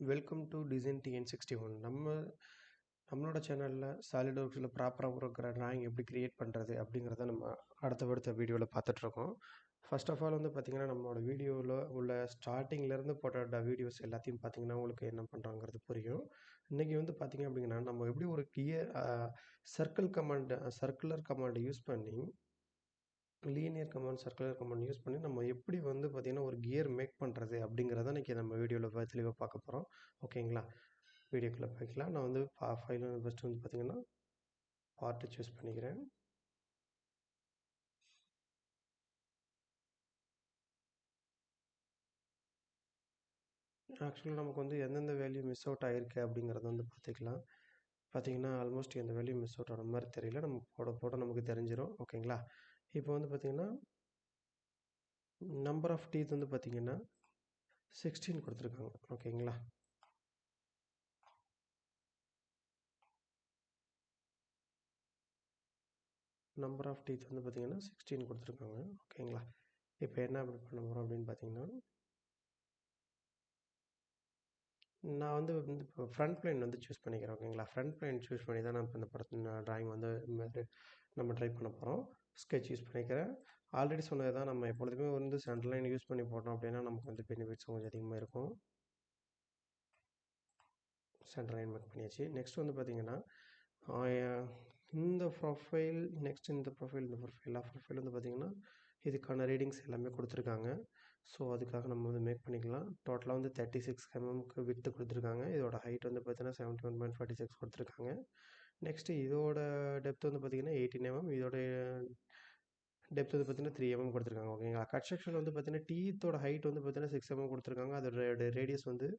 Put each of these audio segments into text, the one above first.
Welcome to design TN61. நம்மளோட சேனலில் சாலிட்வொர்க்ஸில் ப்ராப்பராக இருக்கிற டிராயிங் எப்படி க்ரியேட் பண்ணுறது அப்படிங்கிறத நம்ம அடுத்த வீடியோவில் பார்த்துட்ருக்கோம். ஃபர்ஸ்ட் ஆஃப் ஆல் வந்து பார்த்திங்கன்னா, நம்மளோட வீடியோவில் உள்ள ஸ்டார்டிங்லேருந்து போட்ட வீடியோஸ் எல்லாத்தையும் பார்த்திங்கன்னா உங்களுக்கு என்ன பண்ணுறாங்கிறது புரியும். இன்றைக்கி வந்து பார்த்திங்க அப்படிங்கன்னா, நம்ம எப்படி ஒரு சர்க்குலர் கமாண்ட் யூஸ் பண்ணி சர்க்குலர் கமாண்ட் யூஸ் பண்ணி நம்ம எப்படி வந்து பார்த்திங்கன்னா ஒரு கியர் மேக் பண்ணுறது அப்படிங்கிறத இன்றைக்கி நம்ம வீடியோவில் தெளிவாக பார்க்க போகிறோம். ஓகேங்களா? வீடியோக்குள்ளே போய்க்கலாம். நான் வந்து ஃபைல் ஃபஸ்ட்டு வந்து பார்த்திங்கன்னா பார்ட்டு சூஸ் பண்ணிக்கிறேன். ஆக்சுவலாக நமக்கு வந்து எந்தெந்த வேல்யூ மிஸ் அவுட் ஆகிருக்கு அப்படிங்கிறத வந்து பார்த்திங்கன்னா ஆல்மோஸ்ட் எந்த வேல்யூ மிஸ் அவுட் ஆன மாதிரி தெரியல. நம்ம போட நமக்கு தெரிஞ்சிடும். ஓகேங்களா? இப்போ வந்து பார்த்திங்கன்னா நம்பர் ஆஃப் டீத் வந்து பார்த்திங்கன்னா 16 கொடுத்துருக்காங்க. ஓகேங்களா? நம்பர் ஆஃப் டீத் வந்து பார்த்திங்கன்னா 16 கொடுத்துருக்காங்க. ஓகேங்களா? இப்போ என்ன அப்படி பண்ண போகிறோம் அப்படின்னு பார்த்திங்கன்னா, நான் வந்து இப்போ ஃப்ரண்ட் பிளேன் வந்து சூஸ் பண்ணிக்கிறேன். ஓகேங்களா? ஃப்ரண்ட் பிளேன் சூஸ் பண்ணி தான் நான் இப்போ இந்த படத்தை ட்ராயிங் வந்து நம்ம ட்ரை பண்ண போகிறோம். ஸ்கெட்ச் யூஸ் பண்ணிக்கிறேன். ஆல்ரெடி சொன்னது தான், நம்ம எப்பொழுதுமே வந்து சென்டர் லைன் யூஸ் பண்ணி போட்டோம் அப்படின்னா நமக்கு வந்து பெனிஃபிட்ஸ் கொஞ்சம் அதிகமாக இருக்கும். சென்டர் லைன் மேக் பண்ணியாச்சு. நெக்ஸ்ட் வந்து பார்த்திங்கன்னா இந்த ப்ரொஃபைல் இந்த ப்ரொஃபைல் வந்து பார்த்திங்கன்னா இதுக்கான ரீடிங்ஸ் எல்லாமே கொடுத்துருக்காங்க. ஸோ அதுக்காக நம்ம வந்து மேக் பண்ணிக்கலாம். டோட்டலாக வந்து 36 mm வித்து கொடுத்துருக்காங்க. இதோட ஹைட் வந்து பார்த்திங்கன்னா 71.46 கொடுத்துருக்காங்க. நெக்ஸ்ட்டு இதோட டெப்த் வந்து பார்த்திங்கன்னா 18 mm. இதோட டெப்த் வந்து பார்த்திங்கன்னா 3 mm கொடுத்துருக்காங்க. ஓகேங்களா? கட் செக்ஷன் வந்து பார்த்திங்கன்னா டீத்தோட ஹைட் வந்து பார்த்திங்கன்னா 6 mm கொடுத்துருக்காங்க. அதோட ரேடியஸ் வந்து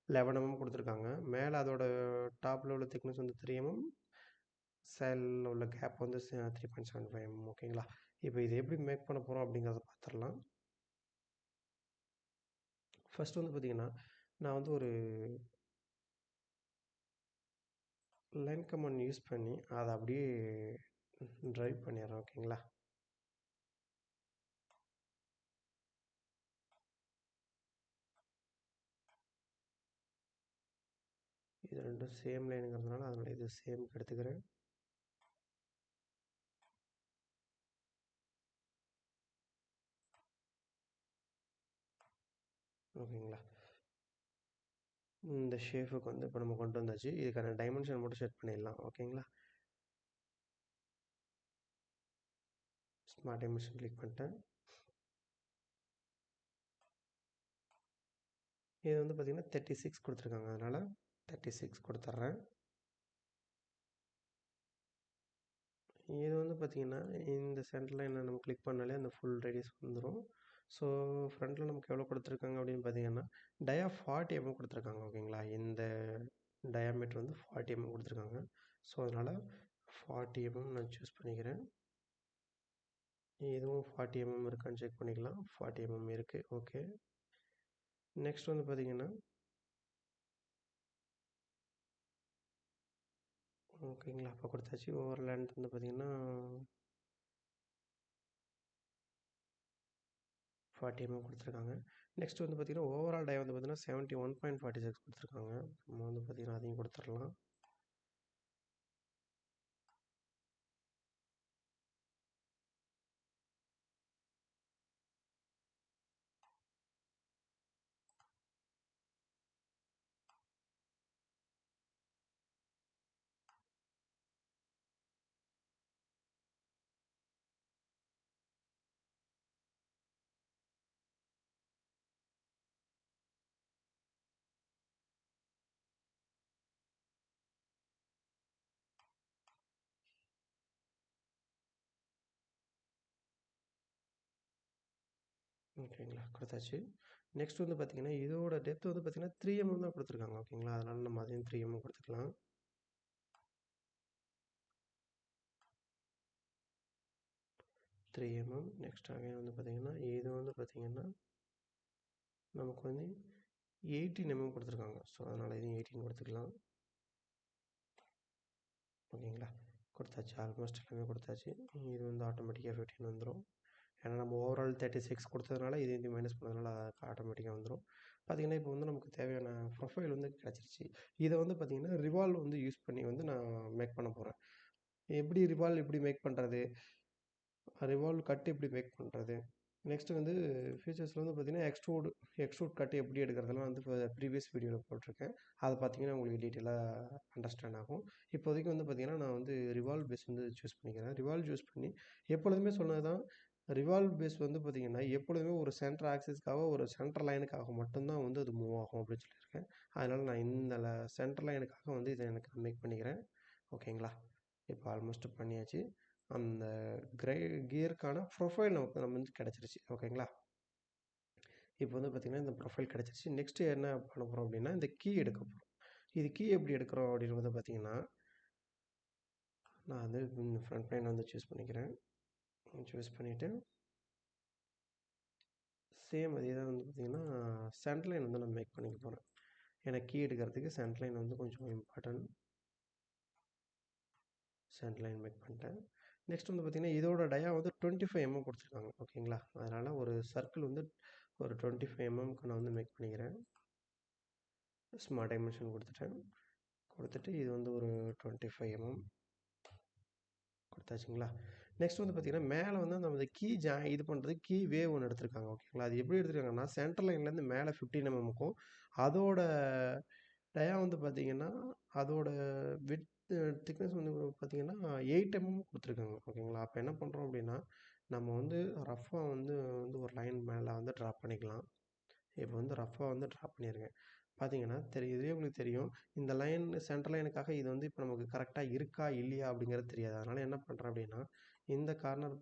11 mm கொடுத்துருக்காங்க. மேலே அதோட டாப்பில் உள்ள திக்னஸ் வந்து 3 mm. சைடில் உள்ள கேப் வந்து 3.75 mm. ஓகேங்களா? இப்போ இது எப்படி மேக் பண்ண போகிறோம் அப்படிங்கிறத பார்த்துடலாம். ஃபர்ஸ்ட் வந்து பார்த்திங்கன்னா, நான் வந்து ஒரு லைன் கமாண்ட் யூஸ் பண்ணி அதை அப்படியே ட்ரைவ் பண்ணிடுறேன். ஓகேங்களா? இது ரெண்டும் சேம் லைனுங்கிறதுனால அதனுடைய இது சேம் எடுத்துக்கிறேன். ஓகேங்களா? இந்த ஷேப்புக்கு வந்து இப்போ நம்ம கொண்டு வந்தாச்சு. இதுக்கான டைமென்ஷன் மட்டும் செட் பண்ணிடலாம். ஓகேங்களா? ஸ்மார்ட் டைமென்ஷன் கிளிக் பண்ணிட்டேன். இது வந்து பார்த்திங்கன்னா 36 கொடுத்துருக்காங்க. அதனால் 36 கொடுத்துட்றேன். இது வந்து பார்த்திங்கன்னா இந்த சென்டர் லைனை நம்ம கிளிக் பண்ணாலே அந்த ஃபுல் ரேடியஸ் வந்துடும். ஸோ ஃப்ரண்ட்டில் நமக்கு எவ்வளோ கொடுத்துருக்காங்க அப்படின்னு பார்த்திங்கன்னா டயா 40 mm கொடுத்துருக்காங்க. ஓகேங்களா? இந்த டயாமீட்டர் வந்து 40 mm கொடுத்துருக்காங்க. ஸோ அதனால் 40 mm நான் சூஸ் பண்ணிக்கிறேன். இதுவும் 40 mm இருக்கான்னு செக் பண்ணிக்கலாம். 40 mm இருக்குது. ஓகே. நெக்ஸ்ட் வந்து பார்த்திங்கன்னா ஓகேங்களா? அப்போ கொடுத்தாச்சு. ஓவர் லென்த் வந்து பார்த்திங்கன்னா 40 mm கொடுத்துருக்காங்க. நெக்ஸ்ட் வந்து பார்த்திங்கன்னா ஓவரால் டை வந்து பார்த்திங்கன்னா 71.46 கொடுத்துருக்காங்க. நம்ம வந்து பார்த்திங்கன்னா அதையும் கொடுத்துடலாம். ஓகேங்களா? கொடுத்தாச்சு. நெக்ஸ்ட் வந்து பார்த்திங்கன்னா இதோட டெப்த் வந்து பார்த்திங்கன்னா 3 mm தான் கொடுத்துருக்காங்க. ஓகேங்களா? அதனால் நம்ம அதையும் 3 mm கொடுத்துக்கலாம். நெக்ஸ்ட் அகைன் வந்து பார்த்திங்கன்னா இது வந்து பார்த்திங்கன்னா நமக்கு வந்து 18 mm கொடுத்துருக்காங்க. ஸோ அதனால் இதையும் 18 கொடுத்துக்கலாம். ஓகேங்களா? கொடுத்தாச்சு. ஆல்மோஸ்ட் எல்லாமே கொடுத்தாச்சு. இது வந்து ஆட்டோமேட்டிக்காக 15 வந்துடும். ஏன்னா நம்ம ஓவரால் 36 கொடுத்ததுனால இது மைனஸ் பண்ணதுனால ஆட்டோமேட்டிக்காக வந்துடும். பார்த்திங்கன்னா இப்போ வந்து நமக்கு தேவையான ப்ரொஃபைல் வந்து கிடச்சிருச்சு. இதை வந்து பார்த்திங்கன்னா ரிவால்வ் வந்து யூஸ் பண்ணி வந்து நான் மேக் பண்ண போகிறேன். எப்படி ரிவால்வ் எப்படி மேக் பண்ணுறது, ரிவால்வ் கட் எப்படி மேக் பண்ணுறது, நெக்ஸ்ட் வந்து ஃபீச்சர்ஸில் வந்து பார்த்திங்கன்னா எக்ஸ்ட்ரூட் கட் எப்படி எடுக்கிறதெல்லாம் வந்து இப்போ ப்ரீவியஸ் வீடியோவில் போட்டிருக்கேன். அதை பார்த்திங்கன்னா உங்களுக்கு டீட்டெயிலாக அண்டர்ஸ்டாண்ட் ஆகும். இப்போதைக்கு வந்து பார்த்திங்கன்னா நான் வந்து ரிவால்வ் பேஸ் வந்து சூஸ் பண்ணிக்கிறேன். ரிவால்வ் சூஸ் பண்ணி எப்பொழுதுமே சொன்னது தான், ரிவால்வ் பேஸ் வந்து பார்த்திங்கன்னா எப்பொழுதுமே ஒரு சென்டர் ஆக்சிஸ்க்காக ஒரு சென்டர் லைனுக்காக மட்டும்தான் வந்து அது மூவ் ஆகும் அப்படின்னு சொல்லியிருக்கேன். அதனால் நான் இந்த சென்டர் லைனுக்காக வந்து இதை எனக்கு மேக் பண்ணிக்கிறேன். ஓகேங்களா, இப்போ ஆல்மோஸ்ட் பண்ணியாச்சு. அந்த கியருக்கான ப்ரொஃபைல் நம்ம வந்து கிடச்சிருச்சு. ஓகேங்களா, இப்போ வந்து பார்த்திங்கன்னா இந்த ப்ரொஃபைல் கிடச்சிருச்சு. நெக்ஸ்ட்டு என்ன பண்ண போகிறோம் அப்படின்னா இந்த கீ எடுக்க போகிறோம். இது கீ எப்படி எடுக்கிறோம் அப்படின்னு வந்து பார்த்திங்கன்னா, நான் வந்து ஃப்ரண்ட் லைன் வந்து சூஸ் பண்ணிக்கிறேன். சூஸ் பண்ணிவிட்டு சேம் அதே தான் வந்து பார்த்திங்கன்னா சென்டர் லைன் வந்து நான் மேக் பண்ணிக்க போகிறேன். ஏன்னா கீ எடுக்கிறதுக்கு சென்டர் லைன் வந்து கொஞ்சம் இம்பார்ட்டன்ட். சென்டர் லைன் மேக் பண்ணிட்டேன். நெக்ஸ்ட் வந்து பார்த்திங்கன்னா இதோட டயா வந்து 25 mm கொடுத்துருக்காங்க. ஓகேங்களா, அதனால் ஒரு சர்க்கிள் வந்து ஒரு 25 mmக்கு நான் வந்து மேக் பண்ணிக்கிறேன். ஸ்மார்ட் டைமென்ஷன் கொடுத்துட்டு இது வந்து ஒரு 25 mm கொடுத்தாச்சுங்களா. நெக்ஸ்ட் வந்து பார்த்திங்கன்னா மேலே வந்து நம்ம இந்த கீ இது பண்ணுறதுக்கு கீ வேவ் ஒன்று எடுத்திருக்காங்க. ஓகேங்களா, அது எப்படி எடுத்துருக்காங்கன்னா சென்டர் லைன்லேருந்து மேலே 15 mmக்கும் அதோட டயா வந்து பார்த்திங்கன்னா அதோட வித் திக்னஸ் வந்து பார்த்திங்கன்னா 8 mm கொடுத்துருக்காங்க. ஓகேங்களா, அப்போ என்ன பண்ணுறோம் அப்படின்னா நம்ம வந்து ரஃப்பாக வந்து ஒரு லைன் மேலே வந்து ட்ரா பண்ணிக்கலாம். இப்போ வந்து ரஃப்பாக வந்து ட்ரா பண்ணியிருக்கேன். பார்த்தீங்கன்னா இதுவே உங்களுக்கு தெரியும், இந்த லைன் சென்டர் லைனுக்காக இது வந்து இப்போ நமக்கு கரெக்டாக இருக்கா இல்லையா அப்படிங்கிறது தெரியாது. அதனால் என்ன பண்ணுறேன் அப்படின்னா இந்த கார்னர்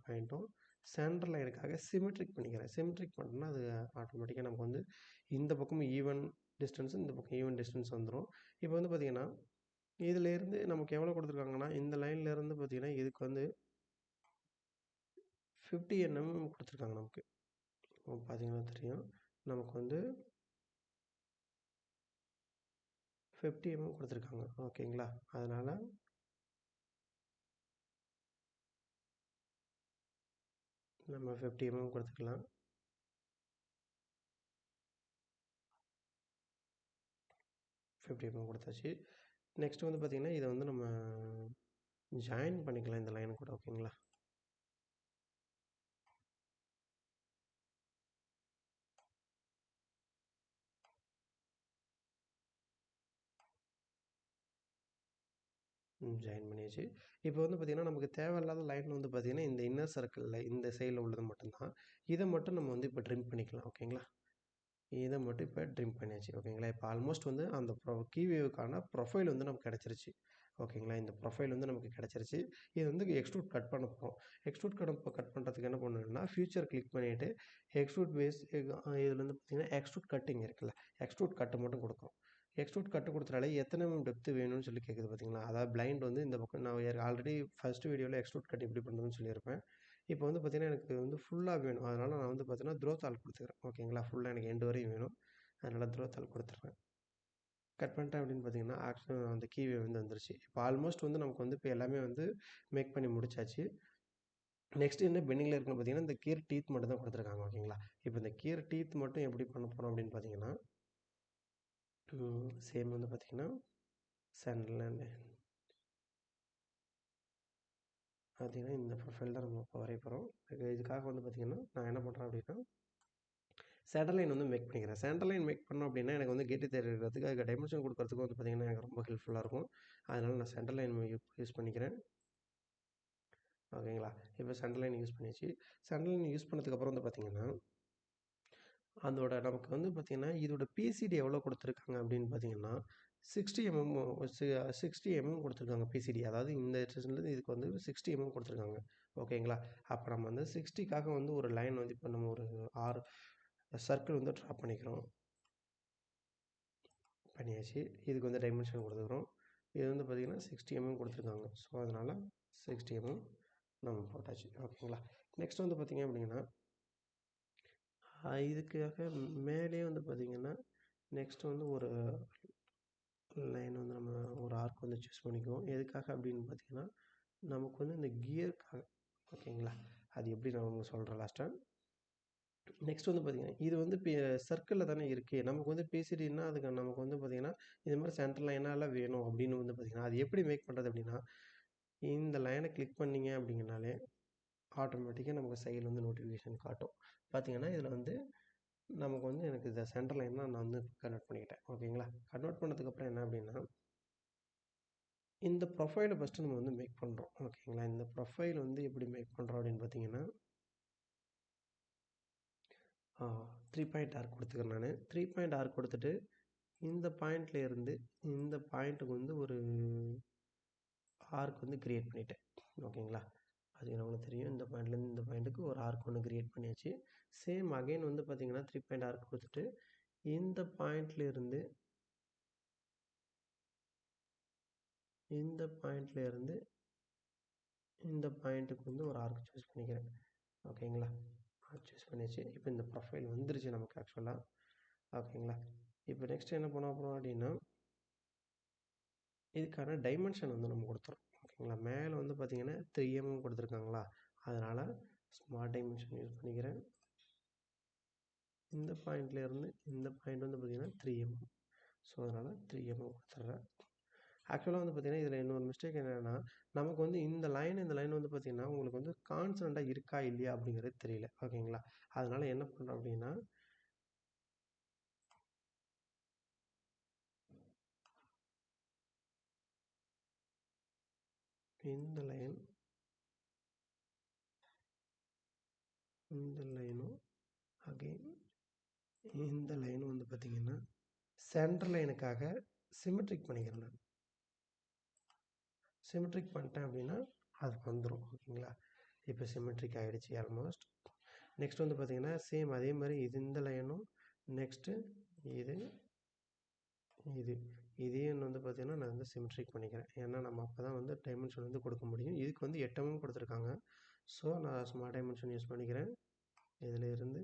பாயிண்ட்டும் சென்டர் லைனுக்காக சிமெட்ரிக் பண்ணிக்கிறேன். சிமெட்ரிக் பண்ணோன்னா அது ஆட்டோமேட்டிக்காக நமக்கு வந்து இந்த பக்கம் ஈவன் டிஸ்டன்ஸ், இந்த பக்கம் ஈவன் டிஸ்டன்ஸ் வந்துடும். இப்போ வந்து பார்த்திங்கன்னா இதிலேருந்து நமக்கு எவ்வளோ கொடுத்துருக்காங்கன்னா இந்த லைன்லேருந்து பார்த்திங்கன்னா இதுக்கு வந்து 50 mm கொடுத்துருக்காங்க நமக்கு. பார்த்திங்கன்னா தெரியும், நமக்கு வந்து 50 mm கொடுத்துருக்காங்க. ஓகேங்களா, அதனால் நம்ம 50 mm கொடுத்துக்கலாம். 50 mm கொடுத்தாச்சு. நெக்ஸ்ட் வந்து பார்த்திங்கன்னா இதை வந்து நம்ம ஜாயின் பண்ணிக்கலாம் இந்த லைன் கூட. ஓகேங்களா, ஜாயின் பண்ணியாச்சு. இப்போ வந்து பார்த்திங்கன்னா நமக்கு தேவையில்லாத லைன் வந்து பார்த்திங்கன்னா இந்த இன்னர் சர்க்கிளில் இந்த சைடில் உள்ளது மட்டும்தான். இதை மட்டும் நம்ம வந்து இப்போ ட்ரிம் பண்ணிக்கலாம். ஓகேங்களா, இதை மட்டும் இப்போ ட்ரிம் பண்ணியாச்சு. ஓகேங்களா, இப்போ ஆல்மோஸ்ட் வந்து அந்த கீ வேவுக்கான ப்ரொஃபைல் வந்து நமக்கு கிடச்சிருச்சு. ஓகேங்களா, இந்த ப்ரொஃபைல் வந்து நமக்கு கிடச்சிருச்சு. இது வந்து எக்ஸ்ட்ரூட் கட் பண்ண போகிறோம். எக்ஸ்ட்ரூட் கட் பண்ணுறதுக்கு என்ன பண்ணணும்னா ஃபியூச்சர் கிளிக் பண்ணிவிட்டு எக்ஸ்ட்ரூட் பேஸ் இதில் வந்து பார்த்திங்கன்னா எக்ஸ்ட்ரூட் கட்டிங் இருக்குல்ல, எக்ஸ்ட்ரூட் கட்டு மட்டும் கொடுக்கும். எக்ஸ்ட்ரூட் கட்டு கொடுத்தாலே எத்தனை டெப்த்து வேணும்னு சொல்லி கேட்குது பார்த்தீங்களா. அதாவது பிளைண்ட் வந்து இந்த பக்கம் நான் ஆல்ரெடி ஃபஸ்ட்டு வீடியோவில் எக்ஸ்ட்ரூட் கட் எப்படி பண்ணுறதுன்னு சொல்லியிருப்பேன். இப்போ வந்து பார்த்திங்கன்னா எனக்கு வந்து ஃபுல்லாக வேணும். அதனால் நான் வந்து பார்த்திங்கன்னா த்ரோத்தால் கொடுத்துக்கிறேன். ஓகேங்களா, ஃபுல்லாக எனக்கு எண்டு வரையும் வேணும். அதனால் த்ரோத்தால் கொடுத்துட்றேன். கட் பண்ணிட்டேன் அப்படின்னு பார்த்தீங்கன்னா அந்த கீ வேவ் வந்து வந்துருச்சு. இப்போ ஆல்மோஸ்ட் வந்து நமக்கு வந்து இப்போ எல்லாமே வந்து மேக் பண்ணி முடிச்சாச்சு. நெக்ஸ்ட் என்ன பெண்டிங்கில் இருக்குன்னு பார்த்தீங்கன்னா இந்த கீர் டீத் மட்டும் தான் கொடுத்துருக்காங்க. ஓகேங்களா, இப்போ இந்த கீர் டீத் மட்டும் எப்படி பண்ண போகிறோம் அப்படின்னு பார்த்தீங்கன்னா சேம் வந்து பார்த்திங்கன்னா சென்டர்லேருந்து பார்த்திங்கன்னா இந்த ப்ரொஃபைல் தான் நம்ம இப்போ வரைய போகிறோம். இதுக்காக வந்து பார்த்திங்கன்னா நான் என்ன பண்ணுறேன் அப்படின்னா சென்டர் லைன் வந்து மேக் பண்ணிக்கிறேன். சென்டர் லைன் மேக் பண்ணோம் அப்படின்னா எனக்கு வந்து கேட்டு தெரிகிறதுக்கு அதுக்கு டைமென்ஷன் கொடுக்கறதுக்கு வந்து பார்த்திங்கன்னா எனக்கு ரொம்ப ஹெல்ப்ஃபுல்லாக இருக்கும். அதனால் நான் சென்டர் லைன் யூஸ் பண்ணிக்கிறேன். ஓகேங்களா, இப்போ சென்டர் லைன் யூஸ் பண்ணியாச்சு. சென்டர் லைன் யூஸ் பண்ணதுக்கப்புறம் வந்து பார்த்திங்கன்னா அதோட நமக்கு வந்து பார்த்திங்கன்னா இதோட பிசிடி எவ்வளோ கொடுத்துருக்காங்க அப்படின்னு பார்த்தீங்கன்னா 60 mm கொடுத்துருக்காங்க பிசிடி. அதாவது இந்த ஸ்டேஷன்லேருந்து இதுக்கு வந்து 60 mm கொடுத்துருக்காங்க. ஓகேங்களா, அப்போ நம்ம வந்து 60க்காக வந்து ஒரு லைன் வந்து இப்போ நம்ம ஒரு 6 சர்க்கிள் வந்து ட்ரா பண்ணியாச்சு. இதுக்கு வந்து டைமென்ஷன் கொடுத்துக்கிறோம். இது வந்து பார்த்திங்கன்னா 60 mm கொடுத்துருக்காங்க. ஸோ அதனால் 60 mm நம்ம போட்டாச்சு. ஓகேங்களா, நெக்ஸ்ட் வந்து பார்த்திங்க அப்படின்னா இதுக்காக மேலே வந்து பார்த்திங்கன்னா நெக்ஸ்ட் வந்து ஒரு லைன் வந்து நம்ம ஒரு ஆர்க் வந்து சூஸ் பண்ணிக்குவோம். எதுக்காக அப்படின்னு பார்த்திங்கன்னா நமக்கு வந்து இந்த கியருக்காக. ஓகேங்களா, அது எப்படி நான் உங்களுக்கு சொல்கிறேன் லாஸ்ட்டாக. நெக்ஸ்ட் வந்து பார்த்தீங்கன்னா இது வந்து சர்க்கிளில் தானே இருக்குது. நமக்கு வந்து பிசிடின்னா அதுக்கு நமக்கு வந்து பார்த்தீங்கன்னா இது மாதிரி சென்டர் லைனால வேணும் அப்படின்னு வந்து பார்த்தீங்கன்னா அது எப்படி மேக் பண்ணுறது அப்படின்னா இந்த லைனை கிளிக் பண்ணிங்க அப்படிங்கனாலே ஆட்டோமேட்டிக்காக நமக்கு சைடில் வந்து நோட்டிஃபிகேஷன் காட்டும். பார்த்தீங்கன்னா இதில் வந்து நமக்கு வந்து எனக்கு இந்த சென்டர் லைன் நான் வந்து கன்வெர்ட் பண்ணிக்கிட்டேன். ஓகேங்களா? கன்வெர்ட் பண்ணதுக்கப்புறம் என்ன அப்படின்னா இந்த ப்ரொஃபைலை ஃபஸ்ட்டு நம்ம வந்து மேக் பண்ணுறோம். ஓகேங்களா? இந்த ப்ரொஃபைல் வந்து எப்படி மேக் பண்ணுறோம் அப்படின்னு பார்த்தீங்கன்னா 3 பாயிண்ட் ஆர்க் கொடுத்துக்கிறேன் நான். 3 பாயிண்ட் ஆர்க் கொடுத்துட்டு இந்த பாயிண்ட்ல இருந்து இந்த பாயிண்ட்டுக்கு வந்து ஒரு ஆர்க் வந்து கிரியேட் பண்ணிட்டேன். ஓகேங்களா? அது நம்மளுக்கு தெரியும். இந்த பாயிண்ட்லேருந்து இந்த பாயிண்ட்டுக்கு ஒரு ஆர்க் ஒன்று கிரியேட் பண்ணியாச்சு. சேம் அகைன் வந்து பார்த்தீங்கன்னா 3 பாயிண்ட் ஆர்க் கொடுத்துட்டு இந்த பாயிண்ட்ல இருந்து இந்த பாயிண்ட்டுக்கு வந்து ஒரு ஆர்க் சூஸ் பண்ணிக்கிறேன். ஓகேங்களா? சூஸ் பண்ணியாச்சு. இப்போ இந்த ப்ரொஃபைல் வந்துருச்சு நமக்கு ஆக்சுவலாக. ஓகேங்களா? இப்போ நெக்ஸ்ட் என்ன பண்ண போகிறோம் அப்படின்னா இதுக்கான டைமென்ஷன் வந்து நம்ம கொடுத்துறோம். ஓகேங்களா? மேலே வந்து பார்த்தீங்கன்னா 3 mm கொடுத்துருக்காங்களா, அதனால் ஸ்மார்ட் டைமென்ஷன் யூஸ் பண்ணிக்கிறேன். இந்த பாயிண்ட்லேருந்து இந்த பாயிண்ட் வந்து பார்த்தீங்கன்னா 3 mm. ஸோ அதனால் 3 mm கொடுத்துட்றேன். ஆக்சுவலாக வந்து பார்த்தீங்கன்னா இதில் இன்னொரு மிஸ்டேக் என்னென்னா நமக்கு வந்து இந்த லைன் வந்து பார்த்தீங்கன்னா உங்களுக்கு வந்து கான்ஸ்டண்ட்டாக இருக்கா இல்லையா அப்படிங்கிறது தெரியல. ஓகேங்களா? அதனால் என்ன பண்ணுறோம் அப்படின்னா இந்த லைனும் அகைன் இந்த லைனும் வந்து பார்த்தீங்கன்னா சென்டர் லைனுக்காக சிமெட்ரிக் பண்ணிக்கிறேன் நான். சிமெட்ரிக் பண்ணிட்டேன் அப்படின்னா அது வந்துடும். ஓகேங்களா? இப்போ சிமெட்ரிக் ஆகிடுச்சு ஆல்மோஸ்ட். நெக்ஸ்ட் வந்து பார்த்தீங்கன்னா சேம் அதே மாதிரி இது இந்த லைனும் நெக்ஸ்ட்டு இதையும் வந்து பார்த்தீங்கன்னா நான் வந்து சிமெட்ரிக் பண்ணிக்கிறேன். ஏன்னா நம்ம அப்போ தான் வந்து டைமென்ஷன் வந்து கொடுக்க முடியும். இதுக்கு வந்து 8 mm கொடுத்துருக்காங்க. ஸோ நான் ஸ்மார்ட் டைமென்ஷன் யூஸ் பண்ணிக்கிறேன். இதில் இருந்து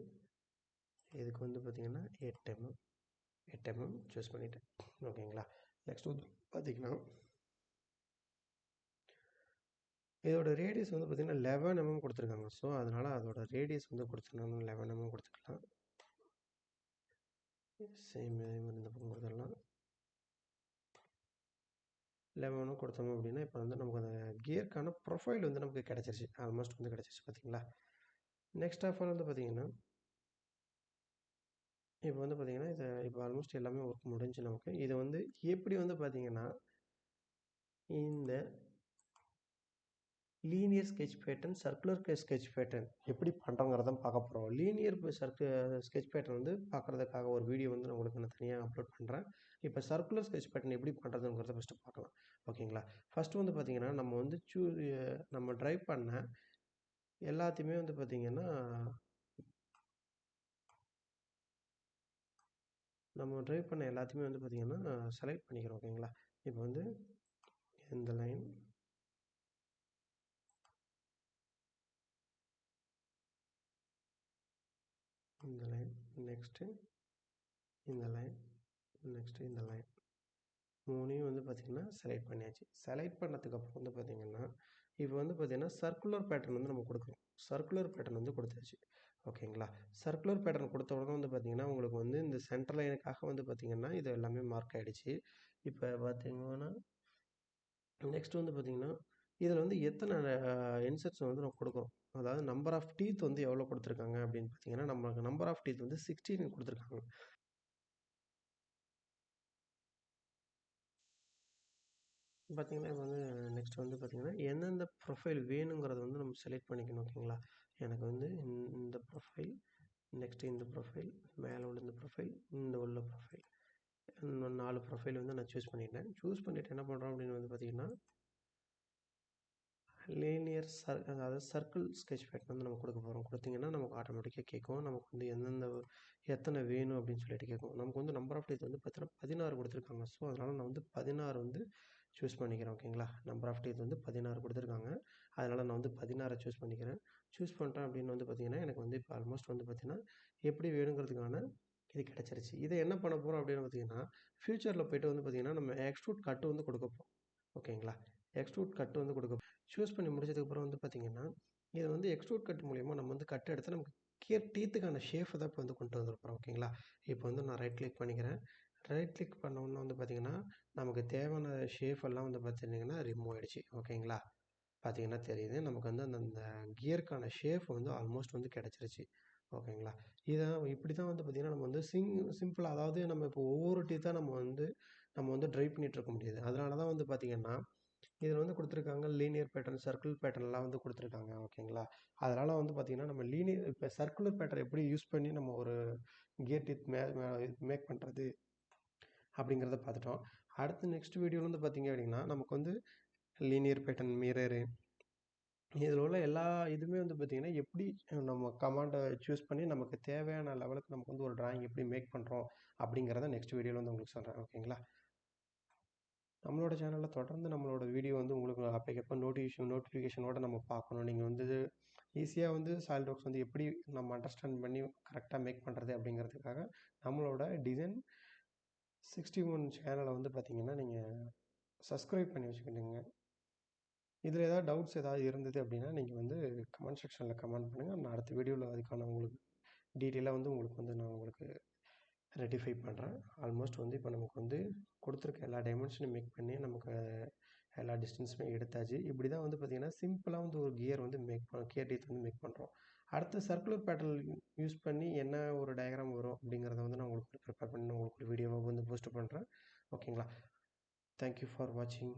இதுக்கு வந்து பார்த்தீங்கன்னா 8 mm சூஸ் பண்ணிட்டேன். ஓகேங்களா? நெக்ஸ்ட் வந்து பார்த்தீங்கன்னா இதோட ரேடியஸ் வந்து பார்த்தீங்கன்னா 11 mm கொடுத்துருக்காங்க. ஸோ அதனால் அதோட ரேடியஸ் வந்து கொடுத்துருந்தாங்க 11 mm கொடுத்துக்கலாம். சேம் இதே மாதிரி இந்த பக்கம் கொடுத்துடலாம். 11 கொடுத்தோம் அப்படின்னா இப்போ வந்து நமக்கு அந்த கியருக்கான ப்ரொஃபைல் வந்து நமக்கு கிடச்சிருச்சு. ஆல்மோஸ்ட் வந்து கிடச்சிருச்சு பார்த்தீங்களா? நெக்ஸ்ட் ஆஃப் ஆல் வந்து பார்த்தீங்கன்னா இப்போ வந்து பார்த்தீங்கன்னா இது இப்போ ஆல்மோஸ்ட் எல்லாமே ஒர்க் முடிஞ்சு நமக்கு. இதை வந்து எப்படி வந்து பார்த்தீங்கன்னா இந்த linear sketch pattern circular sketch pattern எப்படி பண்ணுறோங்கிறத பார்க்க போகிறோம். லீனியர் ஸ்கெட்ச் பேட்டர்ன் வந்து பார்க்குறதுக்காக ஒரு வீடியோ வந்து நான் உங்களுக்கு நான் தனியாக அப்லோட் பண்ணுறேன். இப்போ சர்க்குலர் ஸ்கெட்ச் பேட்டர்ன் எப்படி பண்ணுறதுங்கிறத ஃபஸ்ட்டு பார்க்கலாம். ஓகேங்களா? ஃபஸ்ட்டு வந்து பார்த்தீங்கன்னா நம்ம வந்து நம்ம ட்ரைவ் பண்ண எல்லாத்தையுமே வந்து பார்த்தீங்கன்னா வந்து பார்த்தீங்கன்னா செலக்ட் பண்ணிக்கிறோம். ஓகேங்களா? இப்போ வந்து இந்த லைன் நெக்ஸ்ட்டு இந்த லைன் நெக்ஸ்ட்டு இந்த லைன் மூணையும் வந்து பார்த்திங்கன்னா செலக்ட் பண்ணியாச்சு. செலக்ட் பண்ணதுக்கப்புறம் வந்து பார்த்திங்கன்னா இப்போ வந்து பார்த்திங்கன்னா சர்க்குலர் பேட்டர்ன் வந்து நம்ம கொடுக்குறோம். சர்க்குலர் பேட்டர்ன் வந்து கொடுத்தாச்சு. ஓகேங்களா? சர்க்குலர் பேட்டர்ன் கொடுத்த உடனே வந்து பார்த்திங்கன்னா உங்களுக்கு வந்து இந்த சென்டர் லைனுக்காக வந்து பார்த்திங்கன்னா இது எல்லாமே மார்க் ஆகிடுச்சு. இப்போ பார்த்திங்கன்னா நெக்ஸ்ட் வந்து பார்த்திங்கன்னா இதில் வந்து எத்தனை இன்செர்ட்ஸ் வந்து நம்ம கொடுக்குறோம். அதாவது நம்பர் ஆஃப் டீத் வந்து எவ்வளோ கொடுத்துருக்காங்க அப்படின்னு பார்த்தீங்கன்னா நமக்கு நம்பர் ஆஃப் டீத் வந்து 16 கொடுத்துருக்காங்க. பார்த்தீங்கன்னா இப்போ வந்து நெக்ஸ்ட் வந்து பார்த்திங்கன்னா எந்தெந்த ப்ரொஃபைல் வேணுங்கிறத வந்து நம்ம செலக்ட் பண்ணிக்கணும். ஓகேங்களா? எனக்கு வந்து இந்த ப்ரொஃபைல் நெக்ஸ்ட்டு இந்த ப்ரொஃபைல் மேலே உள்ள இந்த ப்ரொஃபைல் இந்த உள்ள ப்ரொஃபைல் இன்னும் 4 ப்ரொஃபைல் வந்து நான் சூஸ் பண்ணிட்டேன். சூஸ் பண்ணிவிட்டு என்ன பண்ணுறோம் அப்படின்னு வந்து பார்த்திங்கன்னா லீனியர் அதாவது சர்க்கிள் ஸ்கெட்ச் பேட்டர்ன் வந்து நம்ம கொடுக்க போகிறோம். கொடுத்திங்கன்னா நமக்கு ஆட்டோமேட்டிக்காக கேட்கும். நமக்கு வந்து எத்தனை வேணும் அப்படின்னு சொல்லிட்டு கேட்கும். நமக்கு வந்து நம்பர் ஆஃப் டீத் வந்து பார்த்தீங்கன்னா 16 கொடுத்துருக்காங்க. ஸோ அதனால் நான் வந்து 16 வந்து சூஸ் பண்ணிக்கிறேன். ஓகேங்களா? நம்பர் ஆஃப் டீத் வந்து 16 கொடுத்துருக்காங்க. அதனால் நான் வந்து 16 சூஸ் பண்ணிக்கிறேன். சூஸ் பண்ணிட்டேன் அப்படின்னு வந்து பார்த்திங்கன்னா எனக்கு வந்து இப்போ ஆல்மோஸ்ட் வந்து பார்த்திங்கன்னா எப்படி வேணுங்கிறதுக்கான இது கிடச்சிருச்சு. இதை என்ன பண்ண போகிறோம் அப்படின்னு பார்த்திங்கன்னா ஃப்யூச்சரில் போய்ட்டு வந்து பார்த்திங்கன்னா நம்ம எக்ஸ்ட்ரூட் கட்டு வந்து கொடுக்க போகிறோம். ஓகேங்களா? எக்ஸ்ட்ரூட் கட்டு வந்து கொடுக்க சூஸ் பண்ணி முடிச்சதுக்கப்புறம் வந்து பார்த்திங்கன்னா இது வந்து எக்ஸ்ட்ரூட் கட் மூலியமா நம்ம வந்து கட் எடுத்து நமக்கு கியர் டீத்துக்கான ஷேப்பை தான் இப்போ வந்து கொண்டு வந்திருக்கிறோம். ஓகேங்களா? இப்போ வந்து நான் ரைட் கிளிக் பண்ணிக்கிறேன். ரைட் கிளிக் பண்ண உடனே வந்து பார்த்தீங்கன்னா, நமக்கு தேவையான ஷேப் எல்லாம் வந்து பார்த்தீங்கன்னா ரிமூவ் ஆயிடுச்சு. ஓகேங்களா? பார்த்தீங்கன்னா தெரியுது. நமக்கு வந்து அந்த கியருக்கான ஷேப் வந்து ஆல்மோஸ்ட் வந்து கிடைச்சிருச்சு. ஓகேங்களா? இத இப்படி தான் வந்து பார்த்தீங்கன்னா, நம்ம வந்து சிம்பிளா அதாவது நம்ம இப்போ ஒவ்வொரு டீத்தா நம்ம வந்து ட்ரை பண்ணிட்டு இருக்க முடியாது. அதனால தான் வந்து பார்த்தீங்கன்னா, இதில வந்து குடுத்துருக்காங்க லீனியர் பேட்டர்ன், சர்க்கிள் பேட்டர்ன்லாம் வந்து குடுத்துருக்காங்க. ஓகேங்களா? அதனால வந்து பார்த்தீங்கன்னா, நம்ம இப்ப சர்க்குலர் பேட்டர்ன் எப்படி யூஸ் பண்ணி நம்ம ஒரு கியர் டீத் மே மே மேக் பண்றது அப்படிங்கிறத பார்த்துட்டோம். அடுத்து நெக்ஸ்ட் வீடியோல வந்து பார்த்தீங்க அப்படின்னா, நமக்கு வந்து லீனியர் பேட்டர்ன், மிரரு இதில் உள்ள எல்லா இதுவுமே வந்து பார்த்தீங்கன்னா, எப்படி நம்ம கமாண்ட சூஸ் பண்ணி நமக்கு தேவையான லெவலுக்கு நமக்கு வந்து ஒரு டிராயிங் எப்படி மேக் பண்ணுறோம் அப்படிங்கிறத நெக்ஸ்ட் வீடியோல வந்து உங்களுக்கு சொல்றேன். ஓகேங்களா? நம்மளோட சேனல்ல தொடர்ந்து நம்மளோட வீடியோ வந்து உங்களுக்கு அப்பைக்கப்ப நோட்டிஃபிகேஷனோட நம்ம பார்க்கணும். நீங்க வந்து ஈஸியா வந்து சாலிட்வொர்க்ஸ் வந்து எப்படி நம்ம அண்டர்ஸ்டாண்ட் பண்ணி கரெக்ட்டா மேக் பண்றது அப்படிங்கிறதுக்காக நம்மளோட டிசைன் 61 சேனல வந்து பார்த்தீங்கன்னா, நீங்க சப்ஸ்கிரைப் பண்ணி வச்சுக்கிடுங்க. இதில ஏதாவது டவுட்ஸ் ஏதாவது இருந்தது அப்படின்னா, நீங்க வந்து கமெண்ட் செக்ஷன்ல கமெண்ட் பண்ணுங்க. நான் அடுத்த வீடியோல அதுக்கான உங்களுக்கு டீட்டெயிலா வந்து நான் உங்களுக்கு ரெக்டிஃபை பண்றேன். ஆல்மோஸ்ட் வந்து இப்போ நமக்கு வந்து குடுத்துருக்க எல்லா டைமென்ஷனையும் மேக் பண்ணி நமக்கு எல்லா டிஸ்டன்ஸுமே எடுத்தாச்சு. இப்படி தான் வந்து பார்த்தீங்கன்னா, சிம்பிளா வந்து ஒரு கியர் வந்து கியர் டீத் வந்து மேக் பண்றோம். அடுத்து சர்க்குலர் பேட்டர்ன் யூஸ் பண்ணி என்ன ஒரு டயகிராம் வரும் அப்படிங்கிறத வந்து நான் உங்களுக்கு ப்ரிப்பேர் பண்ணி உங்களுக்கு ஒரு வீடியோவா வந்து போஸ்ட் பண்றேன். ஓகேங்களா? தேங்க் யூ ஃபார் வாட்சிங்.